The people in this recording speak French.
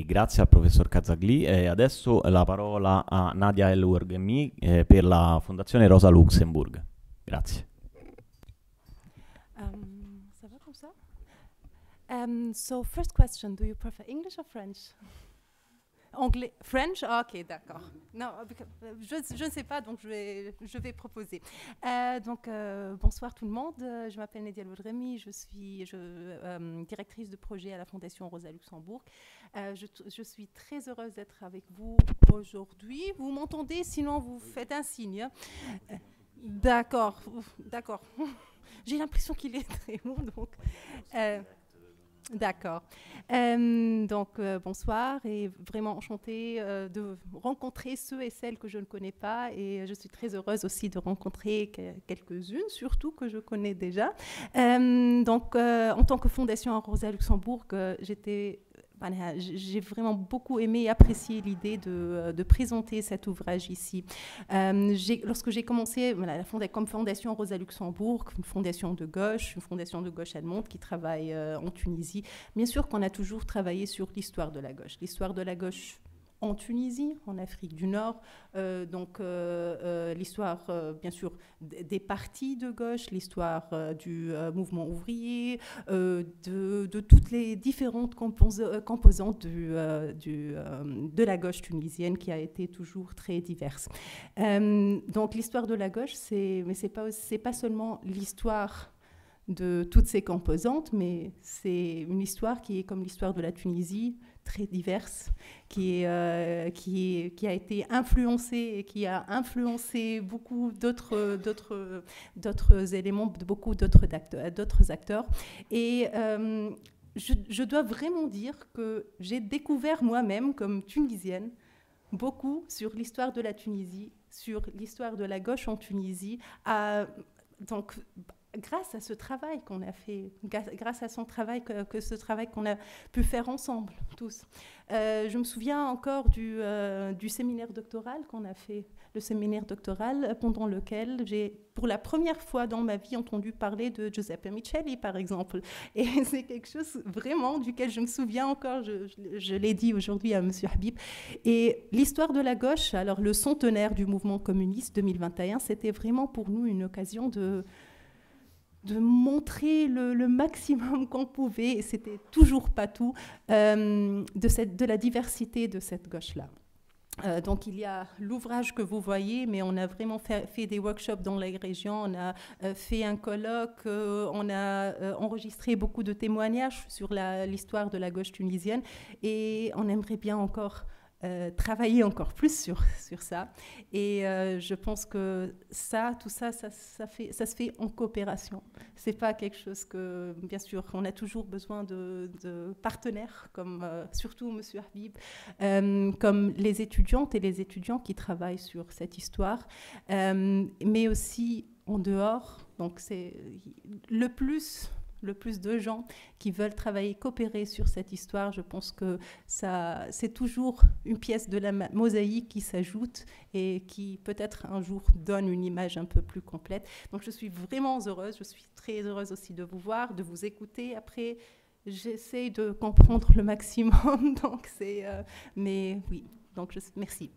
E grazie al professor Kazagli. E adesso la parola a Nadia El Ouerghemi per la Fondazione Rosa Luxemburg. Grazie. Ça va comme ça? So first question, do you prefer English or French? Anglais, French? Ah, ok, d'accord. Non, je ne sais pas, donc je vais proposer. Bonsoir tout le monde. Je m'appelle Nadia El Ouerghemi, je suis directrice de projet à la Fondation Rosa Luxemburg. Je suis très heureuse d'être avec vous aujourd'hui. Vous m'entendez? Sinon, vous faites un signe. D'accord, d'accord. J'ai l'impression qu'il est très bon, donc... D'accord. Bonsoir et vraiment enchantée de rencontrer ceux et celles que je ne connais pas et je suis très heureuse aussi de rencontrer quelques-unes, surtout que je connais déjà. En tant que Fondation Rosa Luxemburg, j'ai vraiment beaucoup aimé et apprécié l'idée de présenter cet ouvrage ici. Lorsque j'ai commencé comme Fondation Rosa Luxemburg, une fondation de gauche allemande qui travaille en Tunisie, bien sûr qu'on a toujours travaillé sur l'histoire de la gauche. L'histoire de la gauche en Tunisie, en Afrique du Nord, l'histoire, bien sûr, des partis de gauche, l'histoire du mouvement ouvrier, de toutes les différentes composantes de la gauche tunisienne qui a été toujours très diverse. Donc l'histoire de la gauche, mais c'est pas seulement l'histoire de toutes ces composantes, mais c'est une histoire qui est comme l'histoire de la Tunisie, très diverse, qui a été influencée et qui a influencé beaucoup d'autres éléments, beaucoup d'autres acteurs. Et je dois vraiment dire que j'ai découvert moi-même, comme Tunisienne, beaucoup sur l'histoire de la Tunisie, sur l'histoire de la gauche en Tunisie, grâce à ce travail qu'on a fait, grâce à ce travail qu'on a pu faire ensemble, tous. Je me souviens encore du séminaire doctoral qu'on a fait, le séminaire doctoral pendant lequel j'ai, pour la première fois dans ma vie, entendu parler de Giuseppe Micelli, par exemple. Et c'est quelque chose vraiment duquel je me souviens encore, je l'ai dit aujourd'hui à M. Habib. Et l'histoire de la gauche, alors le centenaire du mouvement communiste 2021, c'était vraiment pour nous une occasion de montrer le maximum qu'on pouvait, et c'était toujours pas tout, de la diversité de cette gauche-là. Donc il y a l'ouvrage que vous voyez, mais on a vraiment fait des workshops dans les régions, on a fait un colloque, on a enregistré beaucoup de témoignages sur l'histoire de la gauche tunisienne, et on aimerait bien encore travailler encore plus sur ça. Et je pense que tout ça se fait en coopération. C'est pas quelque chose que, bien sûr, on a toujours besoin de partenaires, comme surtout M. Habib, comme les étudiantes et les étudiants qui travaillent sur cette histoire, mais aussi en dehors. Donc c'est le plus de gens qui veulent travailler, coopérer sur cette histoire. Je pense que c'est toujours une pièce de la mosaïque qui s'ajoute et qui peut-être un jour donne une image un peu plus complète. Donc je suis vraiment heureuse, je suis très heureuse aussi de vous voir, de vous écouter. Après, j'essaie de comprendre le maximum, donc mais oui, donc merci.